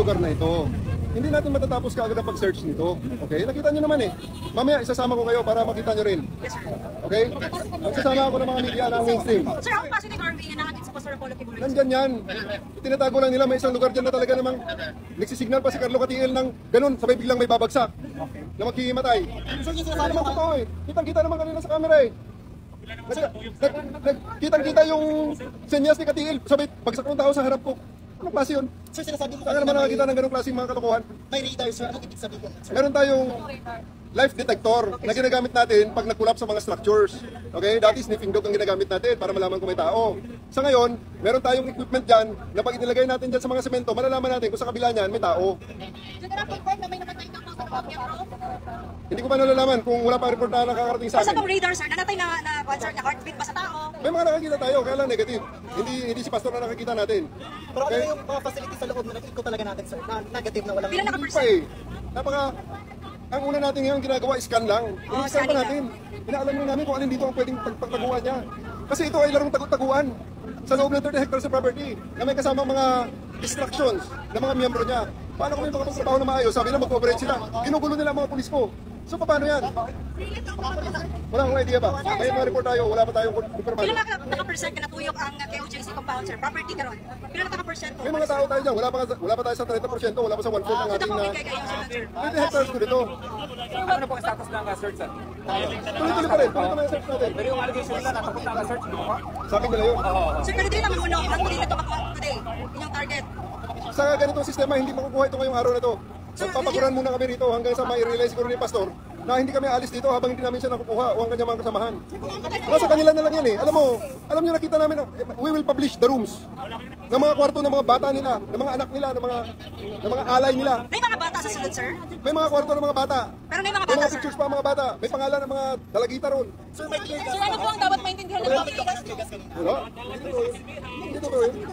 lugar na ito. Hindi natin matatapos kaagad ang pag-search nito. Okay? Nakita nyo naman eh. Mamaya, isasama ko kayo para makita nyo rin. Okay? Magsasama ako ng mga media ng mainstream. Sir, ang kaso ni Carvey na nakakit sa Pastor Apollo Kibuloy? Nandyan yan. Tinatago lang nila. May isang lugar dyan na talaga namang nagsisignal pa si Carlo Catiel ng ganun. Sabay biglang may babagsak na maghihimatay. Saan naman totoo eh. Kitang-kita naman kanina sa camera eh. Kitang-kita yung senyas ni Catiel. Sabay bagsak ng tao sa harap ko. Anong klase yun? Sir, sinasabi ko Saan naman nakakita ng ganong klaseng mga katokohan? may radar, sir. Ano ibig sabihin? Sir? Meron tayong life detector na ginagamit natin pag nag-collapse sa mga structures. Okay? Dati sniffing dog ang ginagamit natin para malaman kung may tao. Sa ngayon, meron tayong equipment dyan na pag inilagay natin dyan sa mga semento, malalaman natin kung sa kabila niyan may tao. General, confirm na may namatay ng mga kapatid, bro? Hindi ko pa nalalaman kung wala pa report na nakakarating sa Basta akin. pang radar, sir, nanatay na concert na heartbeat ba sa tao? May mga nakakita tayo, kaya lang negative. Hindi si pastor na nakakita natin. Pero ano yung mga facility sa loob na nakikita talaga natin, sir? Na negative na walang... Pila Hindi pa naka-percent? eh. Ang una natin ngayon ginagawa, scan lang. Ini-scan pa scanning natin. Inaalam rin namin kung alin dito ang pwedeng pagtaguan niya. Kasi ito ay larong taguan sa loob ng 30 hectares of property na may kasamang mga distractions ng mga miyembro niya. Paano kami makapagtrabaho na maayos? Sabi na mag-cooperate sila. Ginugulo nila ang mga pulis ko. So paano yan? Wala akong idea ba? May mga report tayo, wala pa tayong confirmado. Pila naka-percent ka natuyok ang KOJC compound, sir? Property ka ron? Pila naka-percent? May mga tao tayo dyan, wala pa tayo sa 30%, wala pa sa 1/4 ng ating na Sir. 20 hectares ko dito. Ano na po ang status ng search, sir? Tuloy-tuloy pa rin, tuloy-tuloy ang search natin. Pero yung allegation nila, natapunta ang search, di ba po? Sa akin nila yun. Sir, pero di naman uno, ang hindi na ito makuha today. Inyong target. Sa ganitong sistema, hindi makukuha ito ngayong araw na to. Nagpapaguran muna kami rito hanggang sa ma-realize siguro ni Pastor na hindi kami alis dito habang hindi namin siya nakukuha o ang kanyang mga kasamahan. Nasa kanila na lang yan eh. Alam nyo nakita namin, we will publish the rooms ng mga kwarto ng mga bata nila, ng mga anak nila, ng mga alay nila. May mga bata sa sunod, sir? May mga kwarto ng mga bata. Pero may mga May bata, mga sir. pictures pa ang mga bata. May pangalan ng mga dalagita ron. Sir, may clear Sir, ano po ang dapat maintindihan ng mga Wala? Hindi totoo yun.